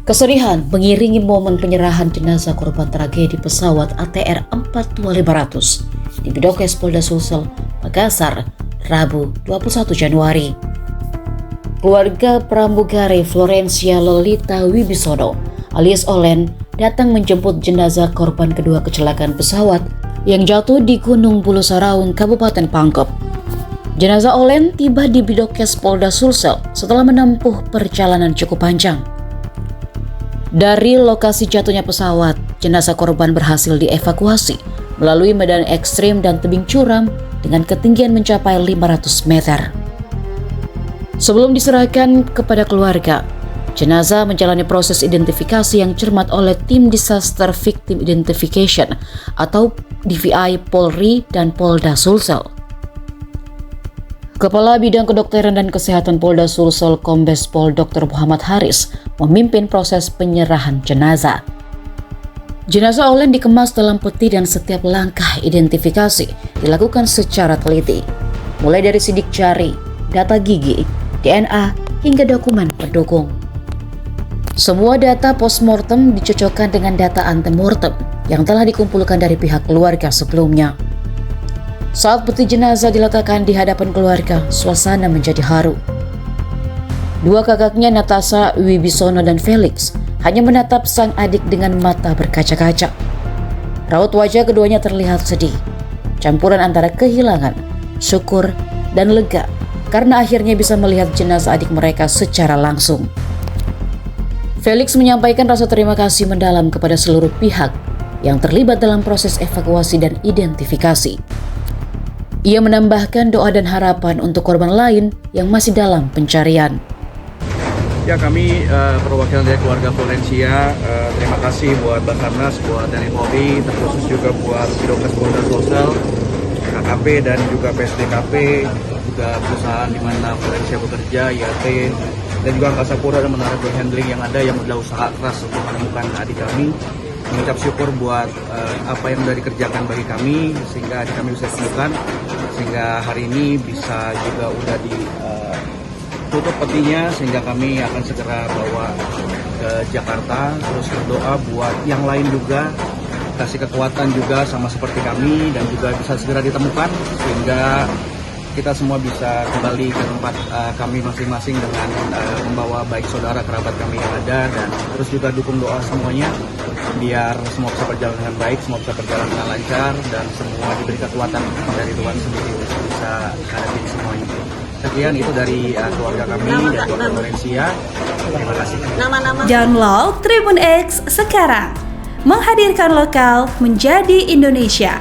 Kesedihan mengiringi momen penyerahan jenazah korban tragedi pesawat ATR 42500 di Bidokes Polda Sulsel, Makassar, Rabu 21 Januari. Keluarga pramugari Florencia Lolita Wibisono alias Olen datang menjemput jenazah korban kedua kecelakaan pesawat yang jatuh di Gunung Bulu Saraung, Kabupaten Pangkep. Jenazah Olen tiba di Bidokes Polda Sulsel setelah menempuh perjalanan cukup panjang. Dari lokasi jatuhnya pesawat, jenazah korban berhasil dievakuasi melalui medan ekstrim dan tebing curam dengan ketinggian mencapai 500 meter. Sebelum diserahkan kepada keluarga, jenazah menjalani proses identifikasi yang cermat oleh tim Disaster Victim Identification atau DVI Polri dan Polda Sulsel. Kepala Bidang Kedokteran dan Kesehatan Polda Sulsel Kombes Pol Dr. Muhammad Haris memimpin proses penyerahan jenazah. Jenazah Olen dikemas dalam peti dan setiap langkah identifikasi dilakukan secara teliti, mulai dari sidik jari, data gigi, DNA, hingga dokumen pendukung. Semua data postmortem dicocokkan dengan data antemortem yang telah dikumpulkan dari pihak keluarga sebelumnya. Saat peti jenazah diletakkan di hadapan keluarga, suasana menjadi haru. Dua kakaknya Natasha Wibisono dan Felix hanya menatap sang adik dengan mata berkaca-kaca. Raut wajah keduanya terlihat sedih, campuran antara kehilangan, syukur, dan lega karena akhirnya bisa melihat jenazah adik mereka secara langsung. Felix menyampaikan rasa terima kasih mendalam kepada seluruh pihak yang terlibat dalam proses evakuasi dan identifikasi. Ia menambahkan doa dan harapan untuk korban lain yang masih dalam pencarian. Ya, kami perwakilan dari keluarga Florencia, terima kasih buat Basarnas, buat TNI Polri, terkhusus juga buat Bidokes Polda Sulsel, KKP dan juga PSDKP, juga perusahaan di mana Florencia bekerja, IAT, dan juga Angkasa Pura dan Menara Ground Handling yang ada yang sudah usaha keras untuk menemukan adik kami. Mengucap syukur buat apa yang sudah dikerjakan bagi kami sehingga adik kami bisa ditemukan, sehingga hari ini bisa juga udah ditutup petinya sehingga kami akan segera bawa ke Jakarta. Terus berdoa buat yang lain juga, kasih kekuatan juga sama seperti kami dan juga bisa segera ditemukan sehingga kita semua bisa kembali ke tempat kami masing-masing dengan membawa baik saudara kerabat kami yang ada, dan terus juga dukung doa semuanya biar semua bisa berjalan dengan baik, semua bisa berjalan dengan lancar, dan semua diberi kekuatan dari Tuhan sendiri untuk bisa hadapin semuanya. Sekian itu dari keluarga kami dan keluarga Florencia. Terima kasih. Download Tribun X sekarang, menghadirkan lokal menjadi Indonesia.